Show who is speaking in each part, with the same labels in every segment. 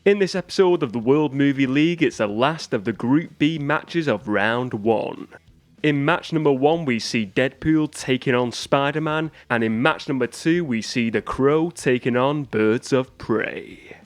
Speaker 1: In this episode of the World Movie League, it's the last of the Group B matches of Round 1. In match number 1, we see Deadpool taking on Spider-Man, and in match number 2, we see The Crow taking on Birds of Prey.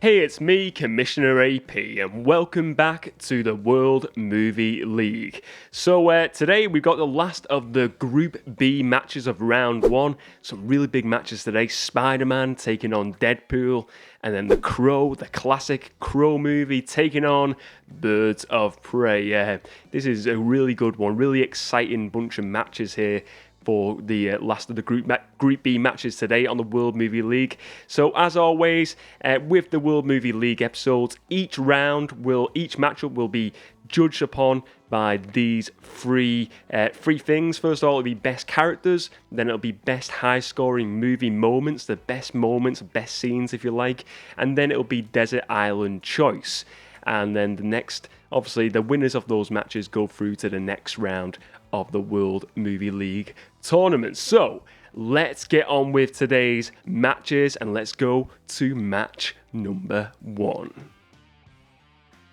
Speaker 1: Hey, it's me, Commissioner AP, and welcome back to the World Movie League. So today we've got the last of the Group B matches of Round 1. Some really big matches today. Spider-Man taking on Deadpool, and then The Crow, the classic Crow movie, taking on Birds of Prey. This is a really good one, really exciting bunch of matches here for the last of the Group B matches today on the World Movie League. So as always, with the World Movie League episodes, each matchup will be judged upon by these three things. First of all, it'll be best characters, then it'll be best high-scoring movie moments, the best moments, best scenes if you like, and then it'll be Desert Island Choice. And then the next, obviously, the winners of those matches go through to the next round of the World Movie League tournament. So, let's get on with today's matches and let's go to match number 1.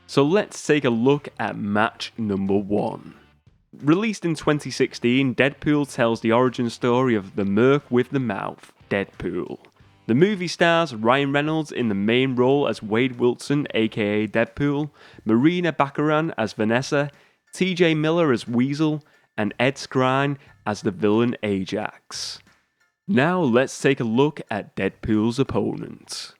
Speaker 1: So let's take a look at match number 1. Released in 2016, Deadpool tells the origin story of the Merc with the Mouth, Deadpool. The movie stars Ryan Reynolds in the main role as Wade Wilson, aka Deadpool, Marina Baccarin as Vanessa, TJ Miller as Weasel, and Ed Skrein as the villain Ajax. Now let's take a look at Deadpool's opponent.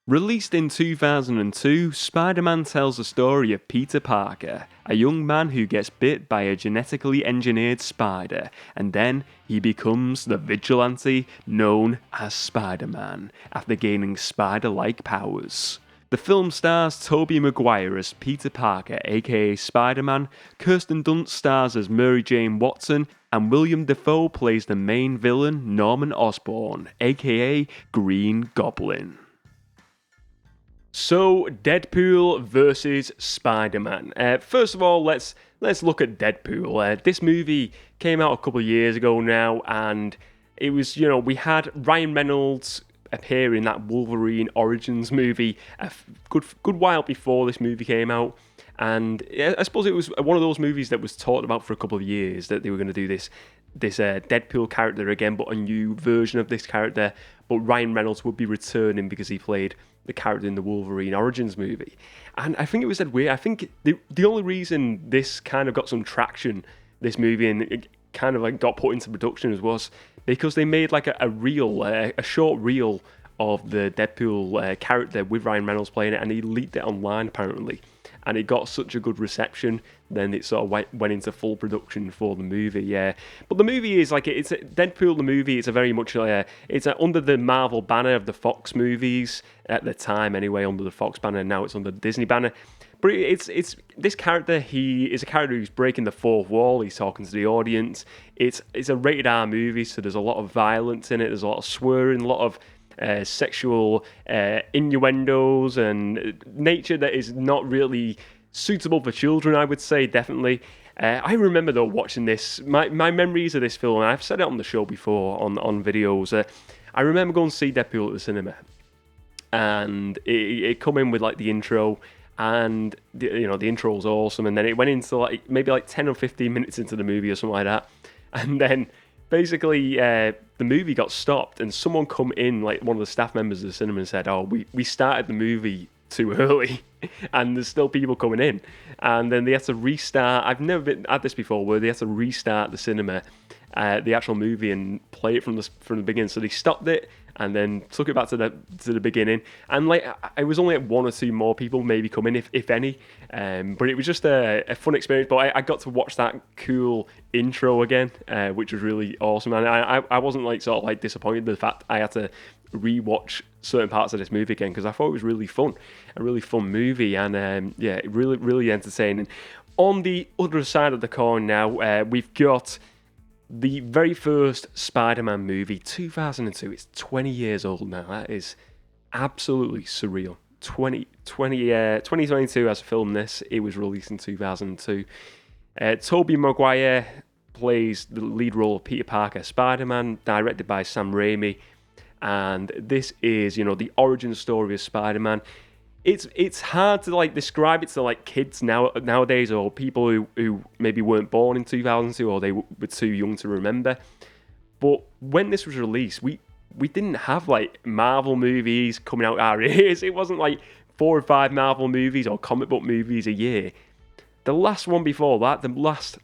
Speaker 1: Released in 2002, Spider-Man tells the story of Peter Parker, a young man who gets bit by a genetically engineered spider, and then he becomes the vigilante known as Spider-Man, after gaining spider-like powers. The film stars Tobey Maguire as Peter Parker, aka Spider-Man, Kirsten Dunst stars as Mary Jane Watson, and William Dafoe plays the main villain Norman Osborn, aka Green Goblin. So, Deadpool versus Spider-Man. First of all, let's look at Deadpool. This movie came out a couple of years ago now, and it was, we had Ryan Reynolds appear in that Wolverine Origins movie a good while before this movie came out. And I suppose it was one of those movies that was talked about for a couple of years, that they were going to do this Deadpool character again, but a new version of this character. But Ryan Reynolds would be returning because he played the character in the Wolverine Origins movie. And I think it was that weird. I think the only reason this kind of got some traction, this movie, and it kind of like got put into production was because they made like a short reel of the Deadpool character with Ryan Reynolds playing it, and he leaked it online apparently. And it got such a good reception, then it sort of went into full production for the movie, yeah. But the movie is like, it's Deadpool the movie, it's a very much, it's under the Marvel banner of the Fox movies, at the time anyway, under the Fox banner, now it's under the Disney banner. But it's this character, he is a character who's breaking the fourth wall, he's talking to the audience. It's a rated R movie, so there's a lot of violence in it, there's a lot of swearing, a lot of sexual innuendos and nature that is not really suitable for children, I would say, definitely. I remember though watching this, my memories of this film, and I've said it on the show before on videos, I remember going to see Deadpool at the cinema, and it come in with like the intro, and the intro was awesome, and then it went into like maybe like 10 or 15 minutes into the movie or something like that, and then basically, the movie got stopped, and someone come in, like one of the staff members of the cinema, and said, "Oh, we started the movie too early, and there's still people coming in." And then they had to restart. I've never had this before, where they had to restart the cinema, the actual movie, and play it from the beginning. So they stopped it and then took it back to the beginning. And like, I was only at one or two more people maybe coming, if any. But it was just a fun experience. But I got to watch that cool intro again, which was really awesome. And I wasn't like sort of like disappointed in the fact I had to rewatch certain parts of this movie again, because I thought it was really fun, a really fun movie, and really, really entertaining. On the other side of the coin now, we've got the very first Spider-Man movie, 2002. It's 20 years old now. That is absolutely surreal. 2022 as a film this. It was released in 2002. Tobey Maguire plays the lead role of Peter Parker, Spider-Man, directed by Sam Raimi. and this is, the origin story of Spider-Man. It's hard to like describe it to like kids nowadays, or people who maybe weren't born in 2002, or they were too young to remember. But when this was released, we didn't have like Marvel movies coming out our ears. It wasn't like 4 or 5 Marvel movies or comic book movies a year. The last one before that, the last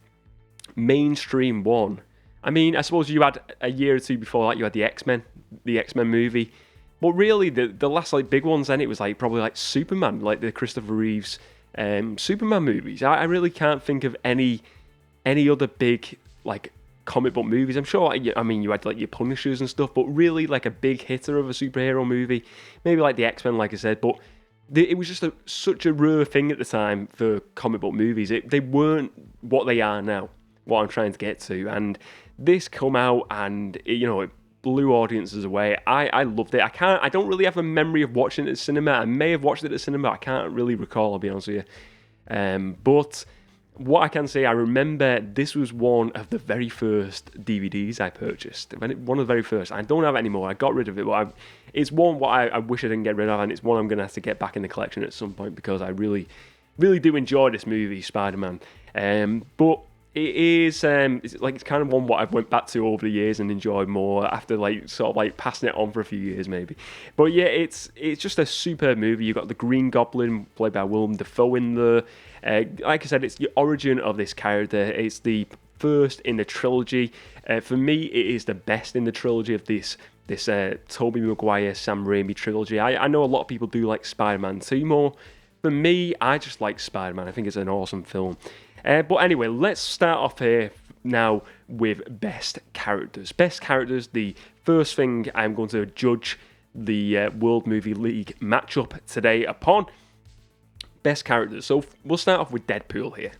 Speaker 1: mainstream one, I mean, I suppose you had a year or two before that, you had the X-Men movie. But really, the last like big ones then, it was like probably like Superman, like the Christopher Reeves Superman movies. I really can't think of any other big like comic book movies. I'm sure, I mean, you had like your Punishers and stuff, but really like a big hitter of a superhero movie, maybe like the X-Men, like I said, but it was just such a rare thing at the time for comic book movies. They weren't what they are now, what I'm trying to get to. And this come out and, it blew audiences away. I loved it. I don't really have a memory of watching it at the cinema. I may have watched it at the cinema. I can't really recall, I'll be honest with you. But what I can say, I remember this was one of the very first DVDs I purchased. One of the very first. I don't have it anymore. I got rid of it, but it's one what I wish I didn't get rid of, and it's one I'm going to have to get back in the collection at some point, because I really, really do enjoy this movie, Spider-Man. But it is it's kind of one what I've went back to over the years and enjoyed more after like sort of like passing it on for a few years maybe. But yeah, it's just a superb movie. You've got the Green Goblin played by Willem Dafoe in the like I said, it's the origin of this character. It's the first in the trilogy. For me, it is the best in the trilogy of this Tobey Maguire, Sam Raimi trilogy. I know a lot of people do like Spider-Man 2 more. For me, I just like Spider-Man. I think it's an awesome film. But anyway, let's start off here now with best characters. Best characters, the first thing I'm going to judge the World Movie League matchup today upon. Best characters. So we'll start off with Deadpool here.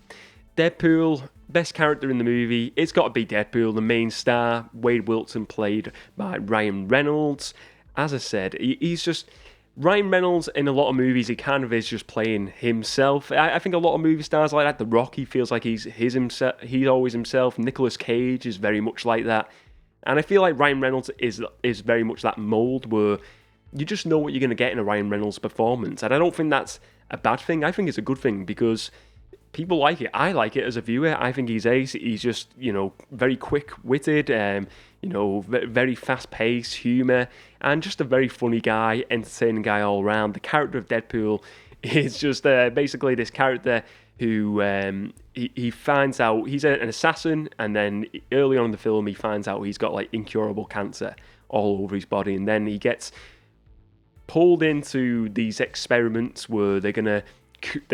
Speaker 1: Deadpool, best character in the movie. It's got to be Deadpool, the main star. Wade Wilson played by Ryan Reynolds. As I said, he's just... Ryan Reynolds, in a lot of movies, he kind of is just playing himself. I think a lot of movie stars like that. The Rock, he feels like he's himself. He's always himself. Nicolas Cage is very much like that. And I feel like Ryan Reynolds is very much that mold where you just know what you're going to get in a Ryan Reynolds performance. And I don't think that's a bad thing. I think it's a good thing because people like it. I like it as a viewer. I think he's ace. He's just, very quick-witted, very fast-paced, humour, and just a very funny guy, entertaining guy all around. The character of Deadpool is just basically this character who he finds out he's an assassin, and then early on in the film he finds out he's got like incurable cancer all over his body, and then he gets pulled into these experiments where they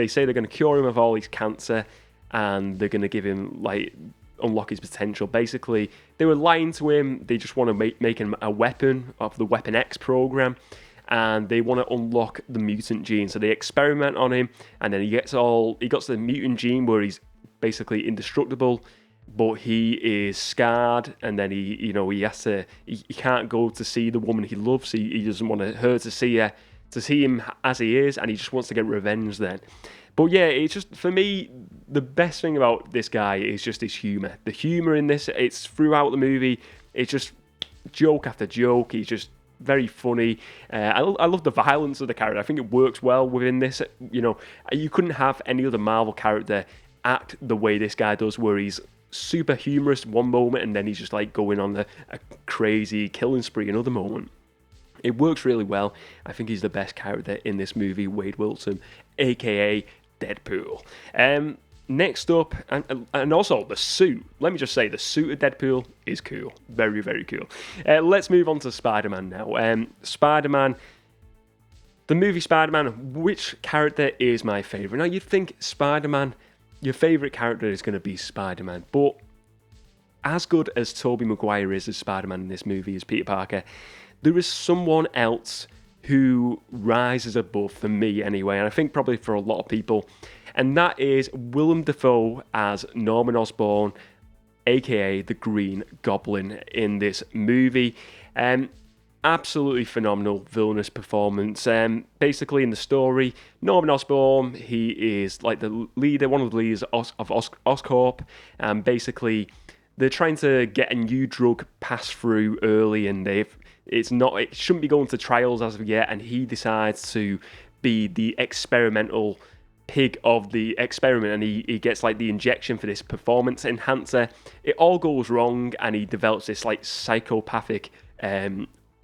Speaker 1: say they're gonna cure him of all his cancer, and they're gonna give him like unlock his potential. Basically, they were lying to him. They just want to make him a weapon of the Weapon X program, and they want to unlock the mutant gene. So they experiment on him, and then he gets to the mutant gene where he's basically indestructible, but he is scarred, and then he can't go to see the woman he loves. He doesn't want her to see him as he is, and he just wants to get revenge then. But yeah, it's just, for me, the best thing about this guy is just his humour. The humour in this, it's throughout the movie, it's just joke after joke. He's just very funny. I love the violence of the character. I think it works well within this. You couldn't have any other Marvel character act the way this guy does, where he's super humorous one moment, and then he's just like going on a crazy killing spree another moment. It works really well. I think he's the best character in this movie, Wade Wilson, aka Deadpool. Next up, and also the suit. Let me just say, the suit of Deadpool is cool. Very, very cool. Let's move on to Spider-Man now. Spider-Man, the movie Spider-Man, which character is my favourite? Now, you'd think Spider-Man, your favourite character is going to be Spider-Man, but as good as Tobey Maguire is as Spider-Man in this movie, as Peter Parker, there is someone else who rises above, for me anyway, and I think probably for a lot of people, and that is Willem Dafoe as Norman Osborn, aka the Green Goblin in this movie. Absolutely phenomenal villainous performance. Basically in the story, Norman Osborn, he is like the leader, one of the leaders of Oscorp, and basically they're trying to get a new drug passed through early, and It's not. It shouldn't be going to trials as of yet, and he decides to be the experimental pig of the experiment, and he gets like the injection for this performance enhancer. It all goes wrong, and he develops this like psychopathic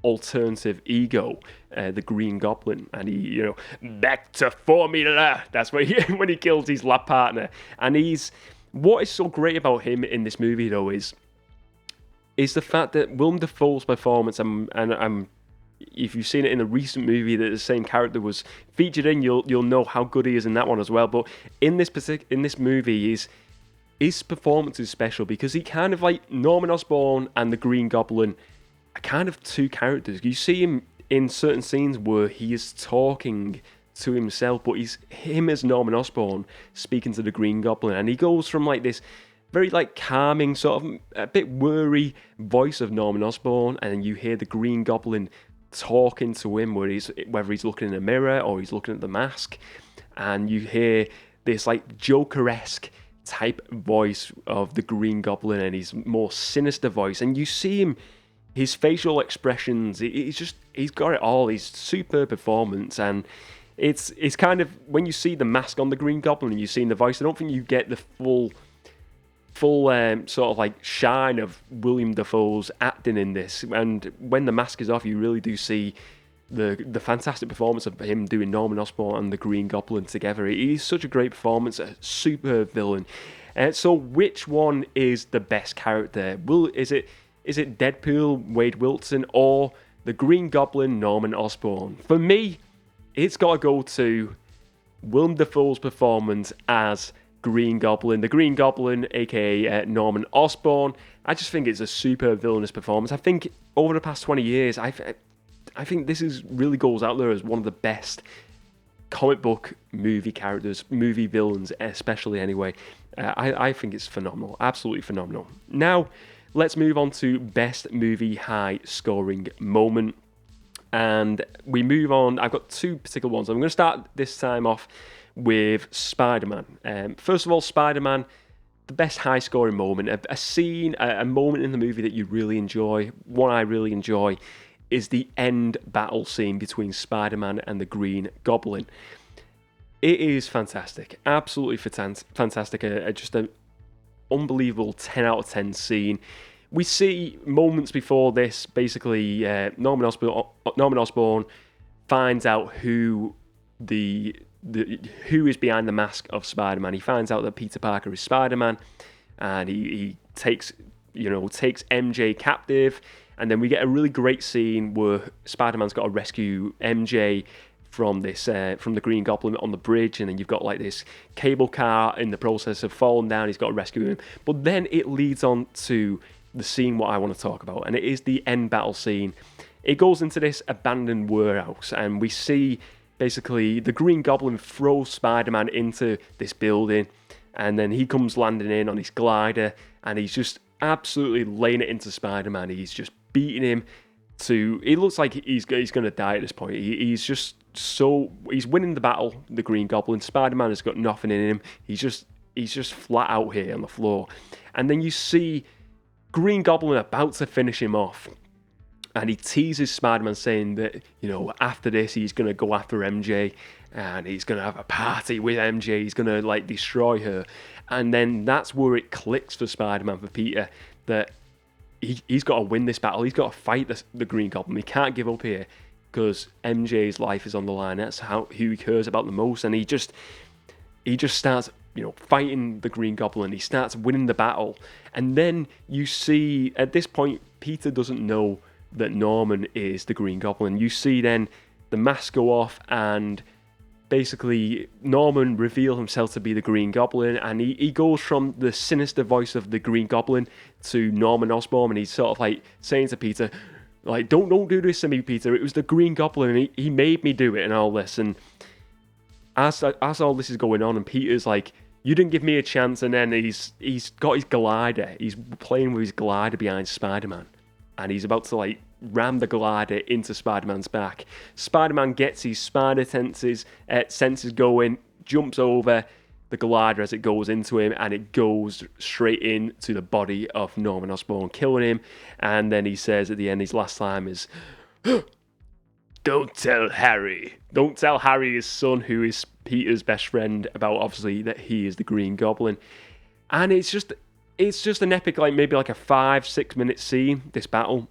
Speaker 1: alternative ego, the Green Goblin, and he, back to formula. That's what when he kills his lab partner. And what is so great about him in this movie though is the fact that Willem Dafoe's performance, and if you've seen it in a recent movie that the same character was featured in, you'll know how good he is in that one as well. But in this movie, his performance is special because he kind of like Norman Osborn and the Green Goblin are kind of two characters. You see him in certain scenes where he is talking to himself, but he's him as Norman Osborn speaking to the Green Goblin, and he goes from like this very like calming, sort of a bit worry voice of Norman Osborn, and you hear the Green Goblin talking to him, whether he's looking in a mirror or he's looking at the mask, and you hear this like Joker-esque type voice of the Green Goblin and his more sinister voice, and you see him, his facial expressions, he's got it all. He's super performance, and it's kind of, when you see the mask on the Green Goblin and you see the voice, I don't think you get the full sort of like shine of William Dafoe's acting in this. And when the mask is off, you really do see the fantastic performance of him doing Norman Osborn and the Green Goblin together. He's such a great performance, a super villain. So which one is the best character? Is it Deadpool, Wade Wilson, or the Green Goblin, Norman Osborn? For me, it's got to go to Willem Dafoe's performance as Green Goblin. The Green Goblin, aka Norman Osborn. I just think it's a super villainous performance. I think over the past 20 years, I think this really goes out there as one of the best comic book movie characters, movie villains especially anyway. I think it's phenomenal, absolutely phenomenal. Now, let's move on to best movie high scoring moment. And we move on. I've got two particular ones. I'm going to start this time off with Spider-Man. First of all, Spider-Man, the best high scoring moment, a scene, a moment in the movie that you really enjoy, one I really enjoy, is the end battle scene between Spider-Man and the Green Goblin. It is fantastic, absolutely fantastic, just an unbelievable 10 out of 10 scene. We see moments before this, basically, Norman Osborn finds out who is behind the mask of Spider-Man. He finds out that Peter Parker is Spider-Man, and he takes MJ captive, and then we get a really great scene where Spider-Man's got to rescue MJ from the Green Goblin on the bridge, and then you've got like this cable car in the process of falling down. He's got to rescue him, but then it leads on to the scene what I want to talk about, and it is the end battle scene. It goes into this abandoned warehouse, and we see basically the Green Goblin throws Spider-Man into this building, and then he comes landing in on his glider, and he's just absolutely laying it into Spider-Man. He's just beating him to... It looks like he's going to die at this point. He's winning the battle, the Green Goblin. Spider-Man has got nothing in him. He's just flat out here on the floor. And then you see Green Goblin about to finish him off, and he teases Spider-Man saying that, after this he's going to go after MJ, and he's going to have a party with MJ, he's going to like destroy her. And then that's where it clicks for Spider-Man, for Peter, that he's got to win this battle. He's got to fight the Green Goblin. He can't give up here because MJ's life is on the line. That's who he cares about the most. And he just starts fighting the Green Goblin. He starts winning the battle. And then you see, at this point, Peter doesn't know that Norman is the Green Goblin. You see then the mask go off, and basically Norman reveals himself to be the Green Goblin, and he goes from the sinister voice of the Green Goblin to Norman Osborn, and he's sort of like saying to Peter, like, don't do this to me, Peter. It was the Green Goblin, and he made me do it, and all this. And as all this is going on, and Peter's like, you didn't give me a chance, and then he's got his glider. He's playing with his glider behind Spider-Man, and he's about to like ram the glider into Spider-Man's back. Spider-Man gets his spider senses going, jumps over, the glider as it goes into him, and it goes straight into the body of Norman Osborn, killing him. And then he says at the end, his last line is, "Don't tell Harry." Don't tell Harry, his son, who is Peter's best friend, about obviously that he is the Green Goblin. And it's just an epic, like maybe like a 5-6 minute scene, this battle.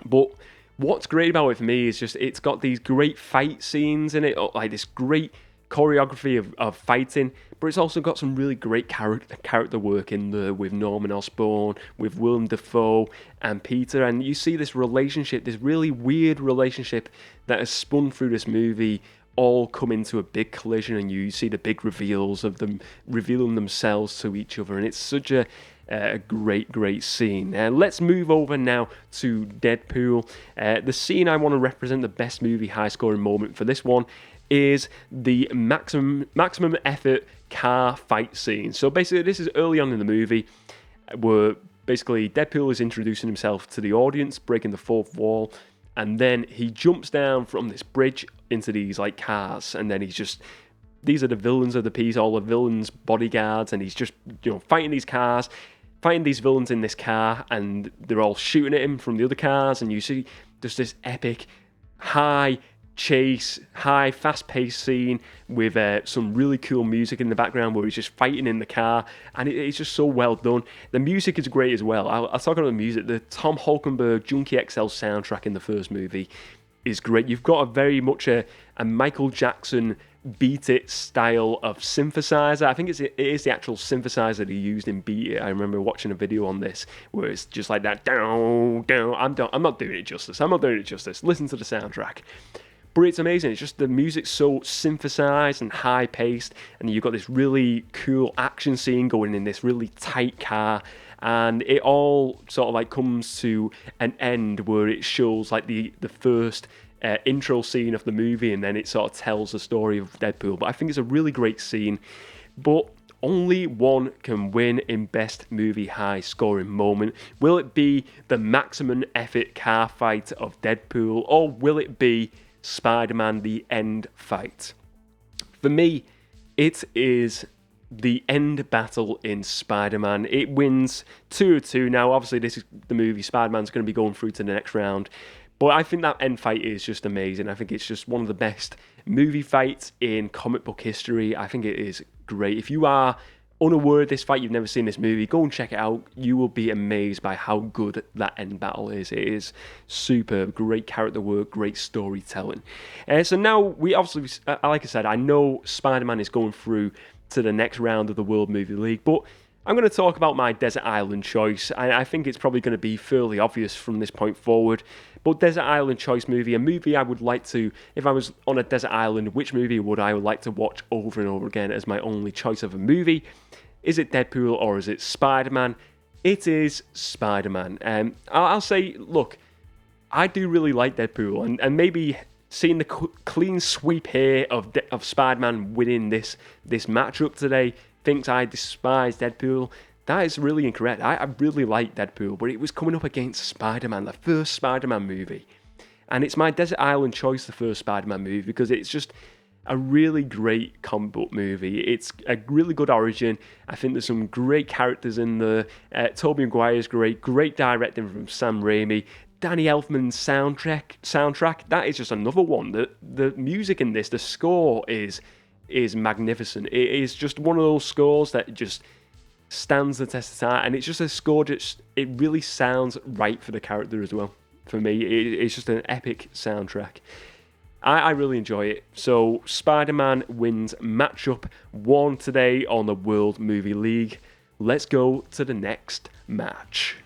Speaker 1: But what's great about it for me is just it's got these great fight scenes in it, like this great choreography of fighting, but it's also got some really great character work in there with Norman Osborn, with Willem Dafoe and Peter, and you see this relationship, this really weird relationship that has spun through this movie, all come into a big collision, and you see the big reveals of them revealing themselves to each other, and it's such a great scene. Let's move over now to Deadpool. The scene I want to represent, the best movie high scoring moment for this one, is the maximum effort car fight scene. So basically, this is early on in the movie, where basically Deadpool is introducing himself to the audience, breaking the fourth wall, and then he jumps down from this bridge into these like cars, and then these are the villains of the piece, all the villains' bodyguards, and he's just fighting these cars, fighting these villains in this car, and they're all shooting at him from the other cars, and you see just this epic high fast-paced scene with some really cool music in the background where he's just fighting in the car, and it's just so well done. The music is great as well. I'll talk about the music. The Tom Hulkenberg Junkie XL soundtrack in the first movie is great. You've got a very much a Michael Jackson Beat It style of synthesizer. I think it is the actual synthesizer that he used in Beat It. I remember watching a video on this where it's just like that down. I'm not doing it justice. Listen to the soundtrack. But it's amazing. It's just the music's so synthesized and high paced, and you've got this really cool action scene going in this really tight car, and it all sort of like comes to an end where it shows like the first intro scene of the movie, and then it sort of tells the story of Deadpool. But I think it's a really great scene. But only one can win in best movie high scoring moment. Will it be the maximum effort car fight of Deadpool, or will it be Spider-Man the end fight? For me, it is the end battle in Spider-Man. It wins 2-2. Now, obviously, this is the movie. Spider-Man's going to be going through to the next round. But I think that end fight is just amazing. I think it's just one of the best movie fights in comic book history. I think it is great. If you are unaware of this fight, you've never seen this movie, go and check it out. You will be amazed by how good that end battle is. It is superb. Great character work, great storytelling. So now we obviously, like I said, I know Spider-Man is going through to the next round of the World Movie League, but I'm going to talk about my Desert Island choice. I think it's probably going to be fairly obvious from this point forward. But Desert Island choice movie, a movie I would like to, if I was on a desert island, which movie would I like to watch over and over again as my only choice of a movie? Is it Deadpool or is it Spider-Man? It is Spider-Man. I'll say, look, I do really like Deadpool, and maybe seeing the clean sweep here of Spider-Man winning this matchup today thinks I despise Deadpool. That is really incorrect. I really like Deadpool, but it was coming up against Spider-Man, the first Spider-Man movie. And it's my Desert Island choice, the first Spider-Man movie, because it's just a really great comic book movie. It's a really good origin. I think there's some great characters in there. Tobey Maguire's great directing from Sam Raimi. Danny Elfman's soundtrack, that is just another one. The music in this, the score is magnificent. It is just one of those scores that just stands the test of time, and it's just a score that it really sounds right for the character as well. For me, it's just an epic soundtrack. I really enjoy it. So Spider-Man wins matchup 1 today on the World Movie League. Let's go to the next match.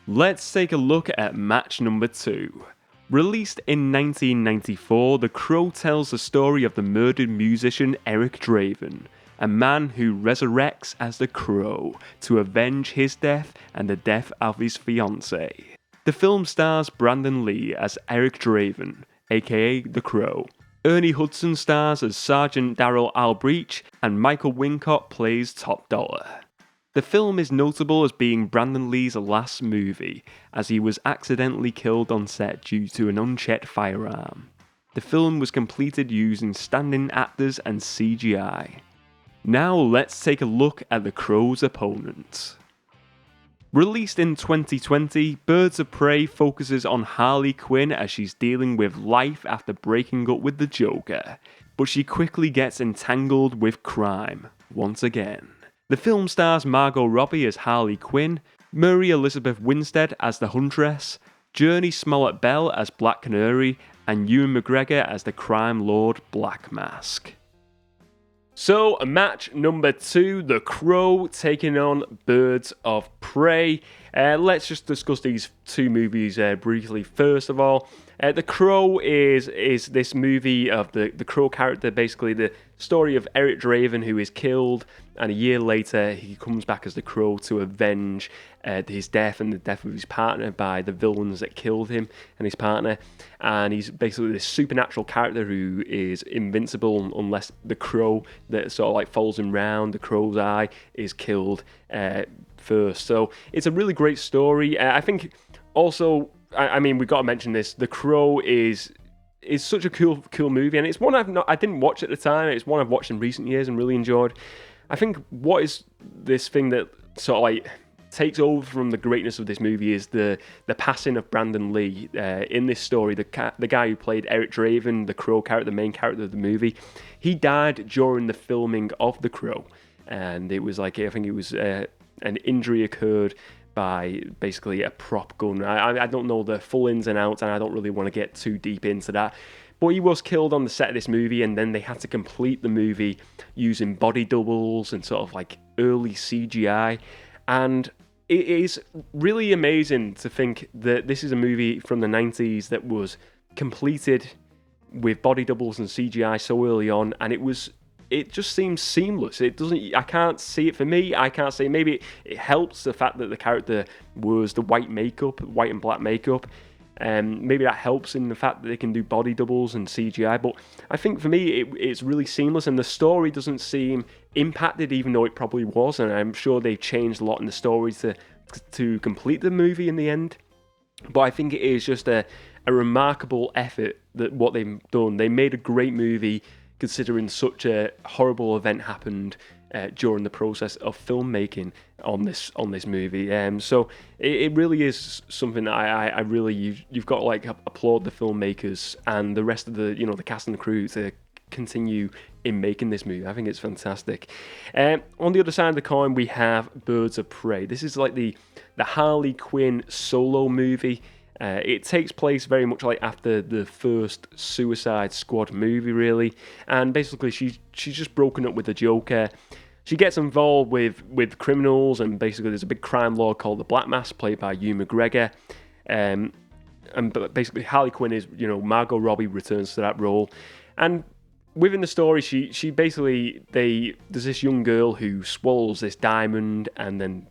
Speaker 1: Let's take a look at match number 2. Released in 1994, The Crow tells the story of the murdered musician Eric Draven, a man who resurrects as the Crow to avenge his death and the death of his fiancée. The film stars Brandon Lee as Eric Draven, aka the Crow. Ernie Hudson stars as Sergeant Daryl Albrecht, and Michael Wincott plays Top Dollar. The film is notable as being Brandon Lee's last movie, as he was accidentally killed on set due to an unchecked firearm. The film was completed using stand-in actors and CGI. Now let's take a look at The Crow's opponent. Released in 2020, Birds of Prey focuses on Harley Quinn as she's dealing with life after breaking up with the Joker, but she quickly gets entangled with crime, once again. The film stars Margot Robbie as Harley Quinn, Mary Elizabeth Winstead as the Huntress, Journey Smollett-Bell as Black Canary, and Ewan McGregor as the crime lord Black Mask. So, match number 2, The Crow taking on Birds of Prey. Let's just discuss these two movies briefly. First of all, The Crow is this movie of the Crow character, basically the story of Eric Draven, who is killed, and a year later he comes back as the Crow to avenge his death and the death of his partner by the villains that killed him and his partner. And he's basically this supernatural character who is invincible unless the Crow that sort of like follows him round, the Crow's eye, is killed first. So it's a really great story. I think also, I mean, we've got to mention this. The Crow is such a cool movie, and it's one I didn't watch at the time. It's one I've watched in recent years and really enjoyed. I think what is this thing that sort of like takes over from the greatness of this movie is the passing of Brandon Lee in this story. The guy who played Eric Draven, the Crow character, the main character of the movie, he died during the filming of The Crow, and it was like, I think it was an injury occurred by basically a prop gun. I don't know the full ins and outs, and I don't really want to get too deep into that. But he was killed on the set of this movie, and then they had to complete the movie using body doubles and sort of like early CGI. And it is really amazing to think that this is a movie from the 90s that was completed with body doubles and CGI so early on, and it just seems seamless. I can't see it for me. I can't say, maybe it helps the fact that the character was the white and black makeup. Maybe that helps in the fact that they can do body doubles and CGI. But I think for me, it's really seamless, and the story doesn't seem impacted, even though it probably was. And I'm sure they changed a lot in the story to complete the movie in the end. But I think it is just a remarkable effort that what they've done. They made a great movie considering such a horrible event happened during the process of filmmaking on this movie. So it really is something that I really you've got to like applaud the filmmakers and the rest of the the cast and the crew to continue in making this movie. I think it's fantastic. On the other side of the coin, we have Birds of Prey. This is like the Harley Quinn solo movie. It takes place very much like after the first Suicide Squad movie, really, and basically she's just broken up with the Joker. She gets involved with criminals, and basically there's a big crime lord called the Black Mask, played by Ewan McGregor, and basically Harley Quinn is, Margot Robbie returns to that role, and within the story, she basically there's this young girl who swallows this diamond, and then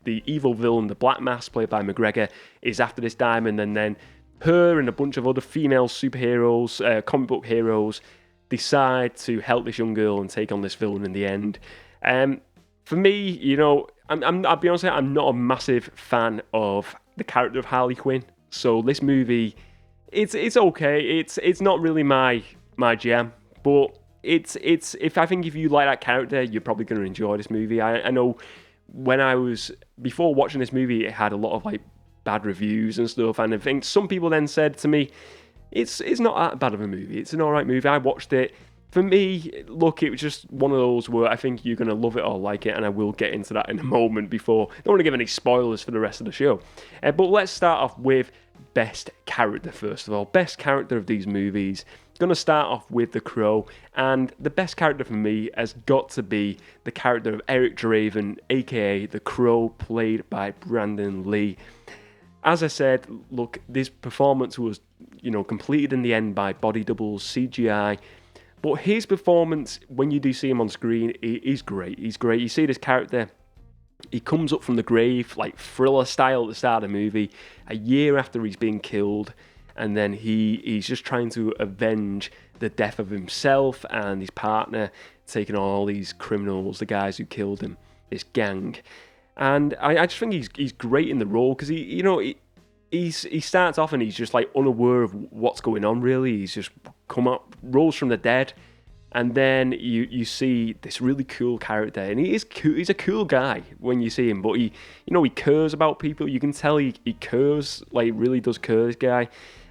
Speaker 1: the evil villain, the Black Mask, played by McGregor, is after this diamond, and then her and a bunch of other female superheroes, comic book heroes, decide to help this young girl and take on this villain in the end. For me, I'll be honest with you, I'm not a massive fan of the character of Harley Quinn. So this movie, it's okay. It's not really my jam, but it's I think if you like that character, you're probably going to enjoy this movie. I know. Before watching this movie, it had a lot of like bad reviews and stuff, and I think some people then said to me, it's not that bad of a movie, it's an alright movie. I watched it. For me, look, it was just one of those where I think you're going to love it or like it, and I will get into that in a moment. I don't want to give any spoilers for the rest of the show, but let's start off with best character first of all. Best character of these movies. Going to start off with The Crow, and the best character for me has got to be the character of Eric Draven, aka The Crow, played by Brandon Lee. As I said, look, this performance was, completed in the end by body doubles, CGI, but his performance, when you do see him on screen, he's great. He's great. You see this character, he comes up from the grave, like Thriller style at the start of the movie, a year after he's been killed. And then he's just trying to avenge the death of himself and his partner, taking on all these criminals, the guys who killed him, this gang. And I just think he's great in the role, because he starts off and he's just like unaware of what's going on, really. He's just come up, rose from the dead, And then you see this really cool character, and he is cool. He's a cool guy when you see him, but he cares about people. You can tell he cares, like really does care, this guy,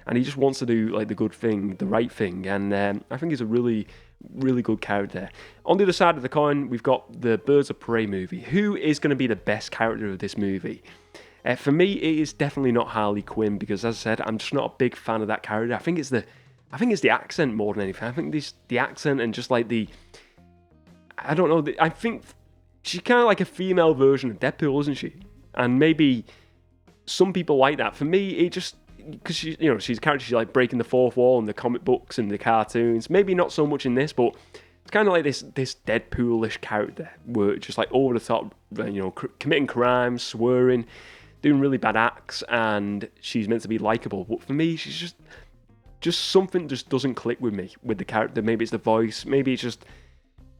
Speaker 1: and he just wants to do like the good thing, the right thing. And I think he's a really good character. On the other side of the coin, we've got the Birds of Prey movie. Who is going to be the best character of this movie? For me, it is definitely not Harley Quinn, because as I said, I'm just not a big fan of that character. I think it's the accent more than anything. I think the accent and just like I don't know. I think she's kind of like a female version of Deadpool, isn't she? And maybe some people like that. For me, it just, because she's a character, she's like breaking the fourth wall in the comic books and the cartoons. Maybe not so much in this, but it's kind of like this Deadpoolish character, where just like over the top, committing crimes, swearing, doing really bad acts, and she's meant to be likable. But for me, she's just something just doesn't click with me with the character. Maybe it's the voice, maybe it's just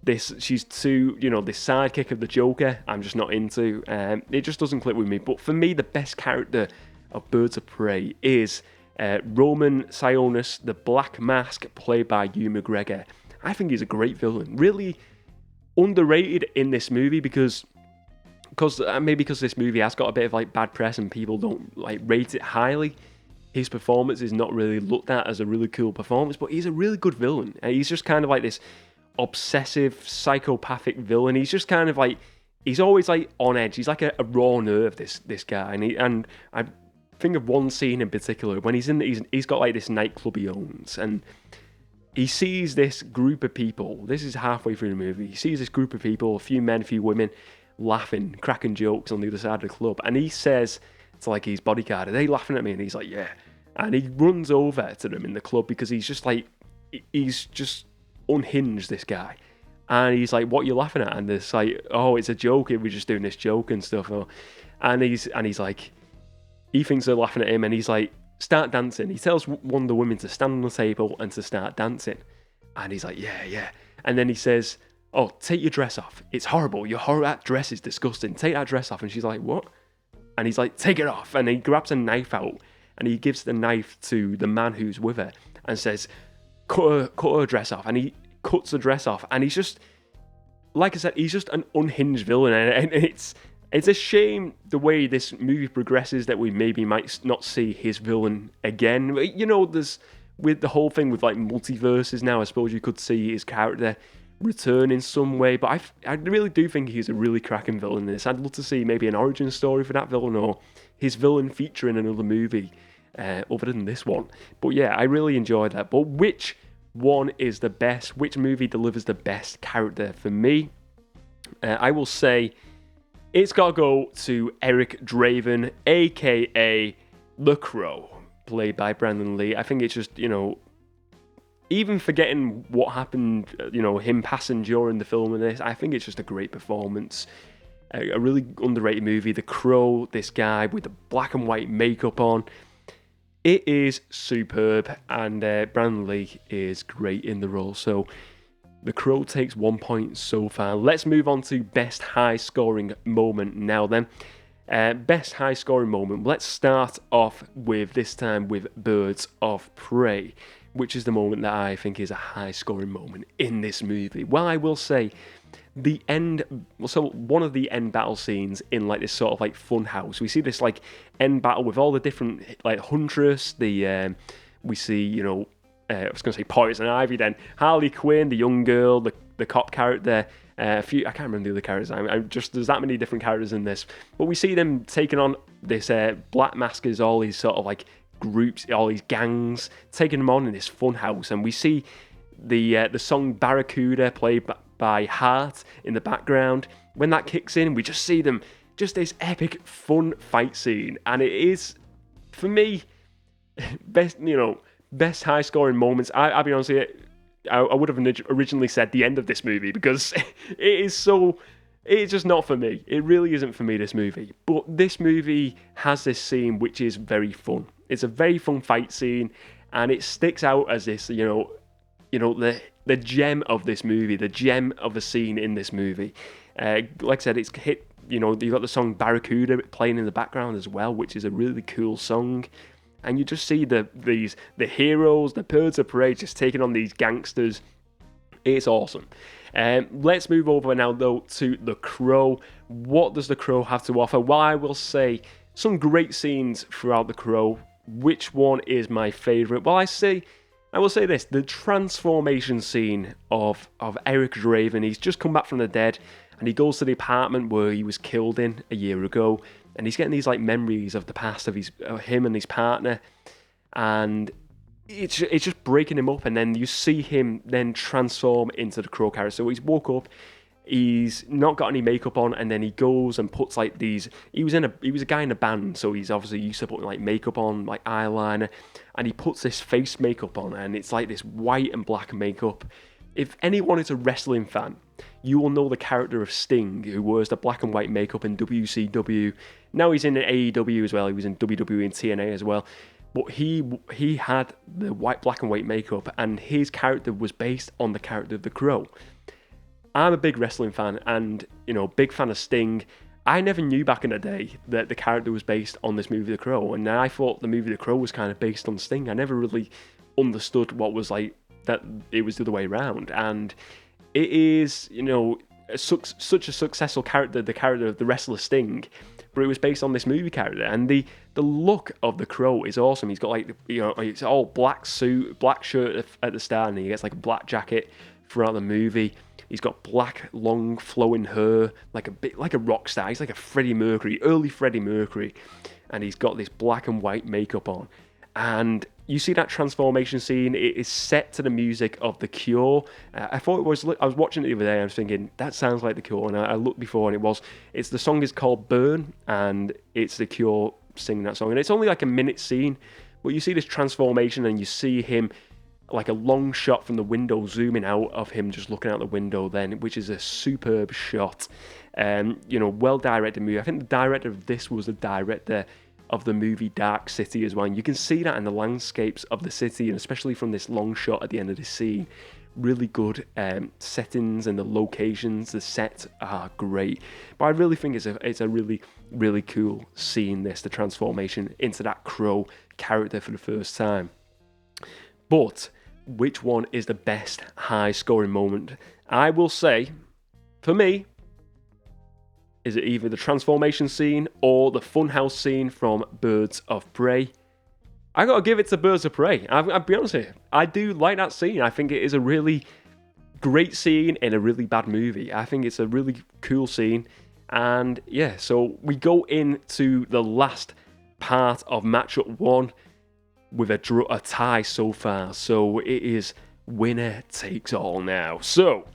Speaker 1: this, she's too, this sidekick of the Joker, I'm just not into. It just doesn't click with me. But for me, the best character of Birds of Prey is Roman Sionis, the Black Mask, played by Ewan McGregor. I think he's a great villain, really underrated in this movie, because this movie has got a bit of like bad press and people don't like rate it highly. His performance is not really looked at as a really cool performance, but he's a really good villain. He's just kind of like this obsessive, psychopathic villain. He's just kind of like, he's always like on edge. He's like a raw nerve, this guy. And I think of one scene in particular when he's got like this nightclub he owns, and he sees this group of people. This is halfway through the movie. He sees this group of people, a few men, a few women, laughing, cracking jokes on the other side of the club, and he says to like his bodyguard, "Are they laughing at me?" And he's like, "Yeah." And he runs over to them in the club, because he's just unhinged, this guy. And he's like, "What are you laughing at?" And it's like, "Oh, it's a joke. We're just doing this joke and stuff." And he's like, he thinks they're laughing at him, and he's like, "Start dancing." He tells one of the women to stand on the table and to start dancing. And he's like, yeah. And then he says, "Oh, take your dress off. It's horrible. That dress is disgusting. Take that dress off." And she's like, "What?" And he's like, "Take it off." And he grabs a knife out, and he gives the knife to the man who's with her and says, cut her dress off. And he cuts the dress off. And he's just, like I said, he's just an unhinged villain. And it's a shame the way this movie progresses that we maybe might not see his villain again. There's, with the whole thing with like multiverses now, I suppose you could see his character return in some way. But I really do think he's a really cracking villain in this. I'd love to see maybe an origin story for that villain, or his villain feature in another movie other than this one. But yeah, I really enjoyed that. But which one is the best? Which movie delivers the best character for me? I will say it's got to go to Eric Draven, aka The Crow, played by Brandon Lee. I think it's just, even forgetting what happened, him passing during the film of this, I think it's just a great performance. A really underrated movie. The Crow, this guy with the black and white makeup on. It is superb, and Brandon Lee is great in the role. So The Crow takes 1 point so far. Let's move on to best high-scoring moment now then. Best high-scoring moment. Let's start off with, this time, with Birds of Prey, which is the moment that I think is a high-scoring moment in this movie. Well, I will say, one of the end battle scenes in like this sort of like fun house, we see this like end battle with all the different like Huntress, we see, I was going to say Poison Ivy, then Harley Quinn, the young girl, the cop character, a few, I can't remember the other characters. There's that many different characters in this, but we see them taking on this Black Maskers, all these sort of like groups, all these gangs, taking them on in this fun house, and we see the song Barracuda played by Heart in the background. When that kicks in, we just see them, just this epic fun fight scene, and it is, for me, best high scoring moments. I'll be honest with you, I would have originally said the end of this movie, because it's just not for me. It really isn't for me, this movie. But this movie has this scene which is very fun. It's a very fun fight scene, and it sticks out as this, the gem of this movie, the gem of a scene in this movie. Like I said, it's hit, you've got the song Barracuda playing in the background as well, which is a really cool song. And you just see the heroes, the Birds of Prey, just taking on these gangsters It's awesome. Let's move over now, though, to The Crow. What does The Crow have to offer? Well, I will say some great scenes throughout The Crow. Which one is my favourite? Well, I will say this: the transformation scene of Eric Draven. He's just come back from the dead, and he goes to the apartment where he was killed in a year ago, and he's getting these like memories of the past of him and his partner, and it's just breaking him up, and then you see him then transform into the Crow character. So he's woke up, he's not got any makeup on, and then he goes and puts like these. He was a guy in a band, so he's obviously used to putting like makeup on, like eyeliner, and he puts this face makeup on, and it's like this white and black makeup. If anyone is a wrestling fan, you will know the character of Sting, who wears the black and white makeup in WCW. Now he's in AEW as well. He was in WWE and TNA as well. But he had the black and white makeup, and his character was based on the character of the Crow. I'm a big wrestling fan, and big fan of Sting. I never knew back in the day that the character was based on this movie The Crow, and I thought the movie The Crow was kind of based on Sting. I never really understood what was like that. It was the other way around, and it is such a successful character, the character of the wrestler Sting. But it was based on this movie character, and the look of the Crow is awesome. He's got like it's all black suit, black shirt at the start, and he gets like a black jacket throughout the movie. He's got black, long, flowing hair, like a rock star. He's like a Freddie Mercury, early Freddie Mercury, and he's got this black and white makeup on. And you see that transformation scene. It is set to the music of The Cure. I thought it was. I was watching it the other day. I was thinking that sounds like The Cure, and I looked before, and it was. It's the song is called "Burn," and it's The Cure singing that song. And it's only like a minute scene, but you see this transformation, and you see him like a long shot from the window, zooming out of him just looking out the window. Then, which is a superb shot. Well directed movie. I think the director of this was the director of the movie Dark City as well. And you can see that in the landscapes of the city, and especially from this long shot at the end of the scene. Really good settings, and the locations, the sets are great. But I really think it's a really, really cool seeing the transformation into that Crow character for the first time. But which one is the best high scoring moment? I will say, for me, is it either the transformation scene or the funhouse scene from Birds of Prey? I gotta give it to Birds of Prey. I'll be honest here. I do like that scene. I think it is a really great scene in a really bad movie. I think it's a really cool scene. And yeah, so we go into the last part of matchup 1 with a tie so far. So it is winner takes all now. So,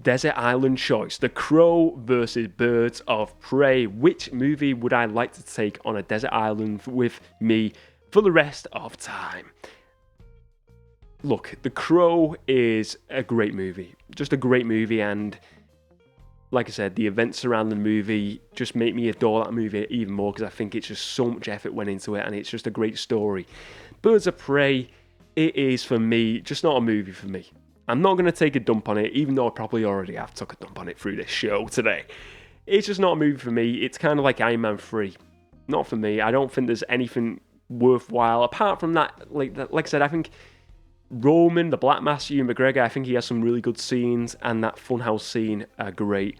Speaker 1: Desert Island choice. The Crow versus Birds of Prey. Which movie would I like to take on a desert island with me for the rest of time? Look, The Crow is a great movie. Just a great movie, and like I said, the events around the movie just make me adore that movie even more, because I think it's just so much effort went into it, and it's just a great story. Birds of Prey, it is for me just not a movie for me. I'm not going to take a dump on it, even though I probably already have took a dump on it through this show today. It's just not a movie for me. It's kind of like Iron Man 3. Not for me. I don't think there's anything worthwhile. Apart from that, like I said, I think Roman, the Black Mass, Ewan McGregor, I think he has some really good scenes, and that funhouse scene are great.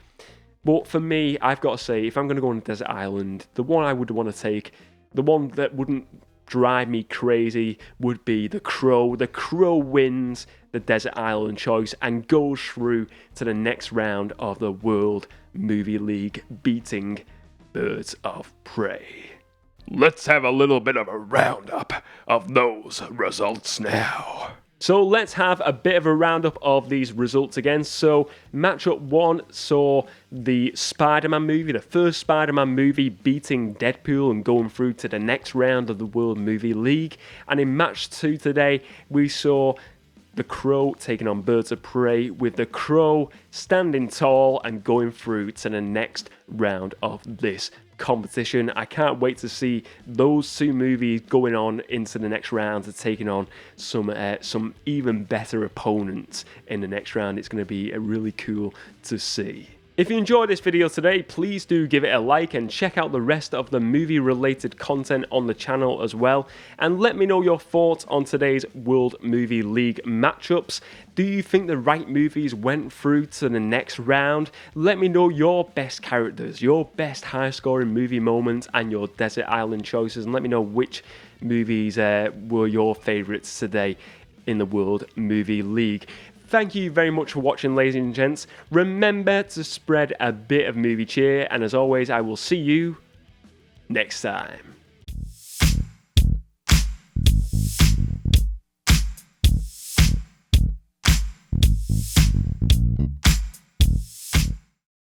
Speaker 1: But for me, I've got to say, if I'm going to go on a desert island, the one I would want to take, the one that wouldn't drive me crazy, would be The Crow. The Crow wins the desert island choice and goes through to the next round of the World Movie League, beating Birds of Prey. Let's have a little bit of a roundup of those results now. So let's have a bit of a roundup of these results again. So matchup 1 saw the Spider-Man movie, the first Spider-Man movie, beating Deadpool and going through to the next round of the World Movie League. And in match 2 today, we saw The Crow taking on Birds of Prey, with The Crow standing tall and going through to the next round of this competition. I can't wait to see those two movies going on into the next round and taking on some even better opponents in the next round. It's going to be really cool to see. If you enjoyed this video today, please do give it a like and check out the rest of the movie-related content on the channel as well. And let me know your thoughts on today's World Movie League matchups. Do you think the right movies went through to the next round? Let me know your best characters, your best high-scoring movie moments, and your desert island choices. And let me know which movies were your favourites today in the World Movie League. Thank you very much for watching, ladies and gents. Remember to spread a bit of movie cheer, and as always, I will see you next time.